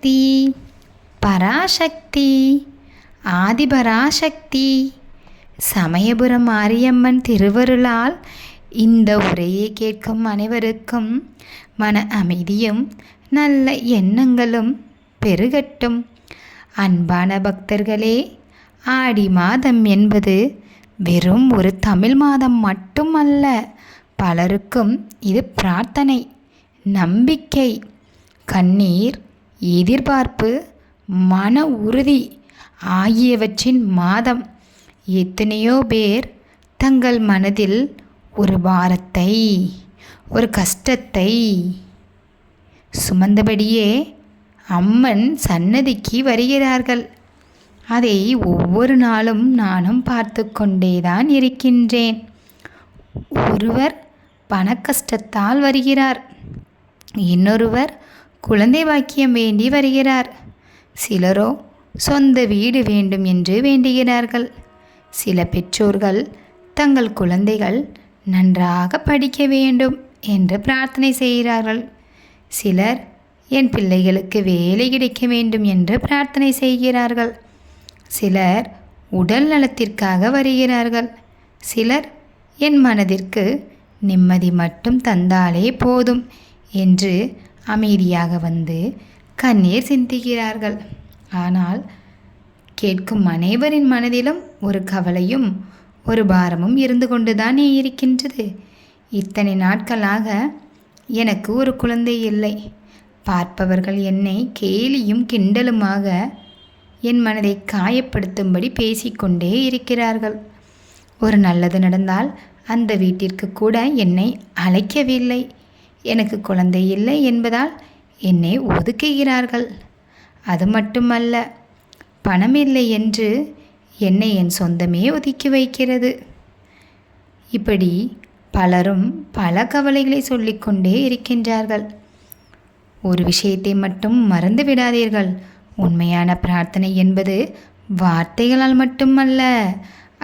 சக்தி, பராசக்தி, ஆதிபராசக்தி, சமயபுரம் மாரியம்மன் திருவருளால் இந்த உரையை கேட்கும் அனைவருக்கும் மன அமைதியும் நல்ல எண்ணங்களும் பெருகட்டும். அன்பான பக்தர்களே, ஆடி மாதம் என்பது வெறும் ஒரு தமிழ் மாதம் மட்டுமல்ல. பலருக்கும் இது பிரார்த்தனை, நம்பிக்கை, கண்ணீர், எதிர்பார்ப்பு, மன உறுதி ஆகியவற்றின் மாதம். எத்தனையோ பேர் தங்கள் மனதில் ஒரு பாரத்தை, ஒரு கஷ்டத்தை சுமந்தபடியே அம்மன் சன்னதிக்கு வருகிறார்கள். அதை ஒவ்வொரு நாளும் நானும் பார்த்து கொண்டேதான் இருக்கின்றேன். ஒருவர் பண கஷ்டத்தால் வருகிறார், இன்னொருவர் குழந்தை பாக்கியம் வேண்டி வருகிறார். சிலரோ சொந்த வீடு வேண்டும் என்று வேண்டுகிறார்கள். சில பெற்றோர்கள் தங்கள் குழந்தைகள் நன்றாக படிக்க வேண்டும் என்று பிரார்த்தனை செய்கிறார்கள். சிலர் என் பிள்ளைகளுக்கு வேலை கிடைக்க வேண்டும் என்று பிரார்த்தனை செய்கிறார்கள். சிலர் உடல் நலத்திற்காக வருகிறார்கள். சிலர் என் மனதிற்கு நிம்மதி மட்டும் தந்தாலே போதும் என்று அமைதியாக வந்து கண்ணீர் சிந்துகிறார்கள். ஆனால் கேட்கும் அனைவரின் மனதிலும் ஒரு கவலையும் ஒரு பாரமும் இருந்து கொண்டுதானே இருக்கின்றது. இத்தனை நாட்களாக எனக்கு ஒரு குழந்தை இல்லை. பார்ப்பவர்கள் என்னை கேலியும் கிண்டலுமாக என் மனதை காயப்படுத்தும்படி பேசிக்கொண்டே இருக்கிறார்கள். ஒரு நல்லது நடந்தால் அந்த வீட்டிற்கு கூட என்னை அழைக்கவில்லை. எனக்கு குழந்தை இல்லை என்பதால் என்னை ஒதுக்குகிறார்கள். அது மட்டுமல்ல, பணமில்லை என்று என்னை என் சொந்தமே ஒதுக்கி வைக்கிறது. இப்படி பலரும் பல கவலைகளை சொல்லிக்கொண்டே இருக்கின்றார்கள். ஒரு விஷயத்தை மட்டும் மறந்து விடாதீர்கள். உண்மையான பிரார்த்தனை என்பது வார்த்தைகளால் மட்டுமல்ல,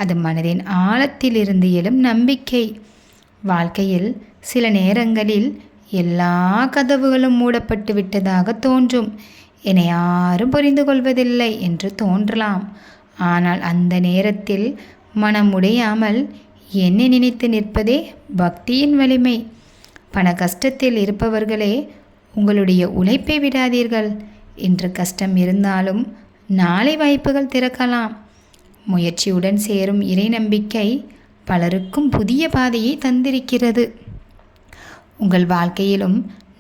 அது மனதின் ஆழத்திலிருந்து எழும் நம்பிக்கை. வாழ்க்கையில் சில நேரங்களில் எல்லா கதவுகளும் மூடப்பட்டு விட்டதாக தோன்றும். என்னை யாரும் புரிந்து கொள்வதில்லை என்று தோன்றலாம். ஆனால் அந்த நேரத்தில் மனமுடையாமல் என்னை நினைத்து நிற்பதே பக்தியின் வலிமை. பண கஷ்டத்தில் இருப்பவர்களே, உங்களுடைய உழைப்பை விடாதீர்கள். இன்று கஷ்டம் இருந்தாலும் நாளை வாய்ப்புகள் திறக்கலாம். முயற்சியுடன் சேரும் இறை நம்பிக்கை பலருக்கும் புதிய பாதையை தந்திருக்கிறது. உங்கள் வாழ்க்கையிலும்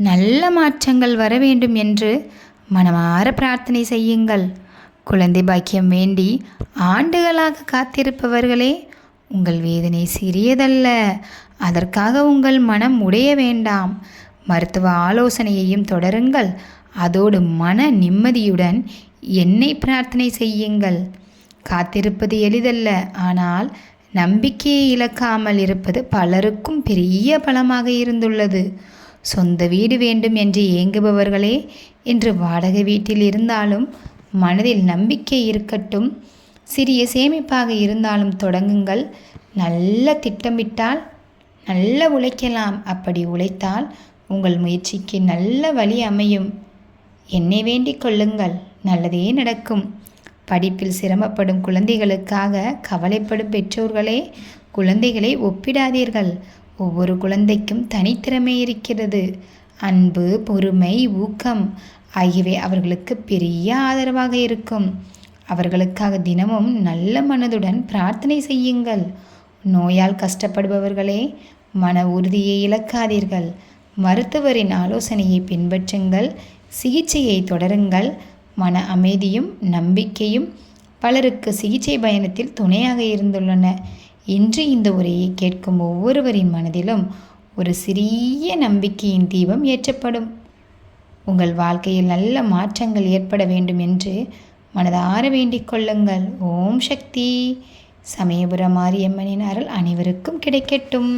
நல்ல மாற்றங்கள் வர வேண்டும் என்று மனமார பிரார்த்தனை செய்யுங்கள். குழந்தை பாக்கியம் வேண்டி ஆண்டுகளாக காத்திருப்பவர்களே, உங்கள் வேதனை சிறியதல்ல. அதற்காக உங்கள் மனம் உடைய வேண்டாம். மருத்துவ ஆலோசனையையும் தொடருங்கள். அதோடு மன நிம்மதியுடன் என்னை பிரார்த்தனை செய்யுங்கள். காத்திருப்பது எளிதல்ல, ஆனால் நம்பிக்கையை இழக்காமல் இருப்பது பலருக்கும் பெரிய பலமாக இருந்துள்ளது. சொந்த வீடு வேண்டும் என்று ஏங்குபவர்களே, இன்று வாடகை வீட்டில் இருந்தாலும் மனதில் நம்பிக்கை இருக்கட்டும். சிறிய சேமிப்பாக இருந்தாலும் தொடங்குங்கள். நல்ல திட்டமிட்டால் நல்ல உழைக்கலாம். அப்படி உழைத்தால் உங்கள் முயற்சிக்கு நல்ல வழி அமையும். என்னை வேண்டிக் கொள்ளுங்கள், நல்லதே நடக்கும். படிப்பில் சிரமப்படும் குழந்தைகளுக்காக கவலைப்படும் பெற்றோர்களே, குழந்தைகளை ஒப்பிடாதீர்கள். ஒவ்வொரு குழந்தைக்கும் தனித்திறமை இருக்கிறது. அன்பு, பொறுமை, ஊக்கம் ஆகியவை அவர்களுக்கு பெரிய ஆதரவாக இருக்கும். அவர்களுக்காக தினமும் நல்ல மனதுடன் பிரார்த்தனை செய்யுங்கள். நோயால் கஷ்டப்படுபவர்களே, மன உறுதியை இழக்காதீர்கள். மருத்துவரின் ஆலோசனையை பின்பற்றுங்கள். சிகிச்சையை தொடருங்கள். மன அமைதியும் நம்பிக்கையும் பலருக்கு சிகிச்சை பயணத்தில் துணையாக இருந்துள்ளன. இன்று இந்த உரையை கேட்கும் ஒவ்வொருவரின் மனதிலும் ஒரு சிறிய நம்பிக்கையின் தீபம் ஏற்றப்படும். உங்கள் வாழ்க்கையில் நல்ல மாற்றங்கள் ஏற்பட வேண்டும் என்று மனதார வேண்டிக் கொள்ளுங்கள். ஓம் சக்தி. சமயபுரம் மாரியம்மனின் அருள் அனைவருக்கும் கிடைக்கட்டும்.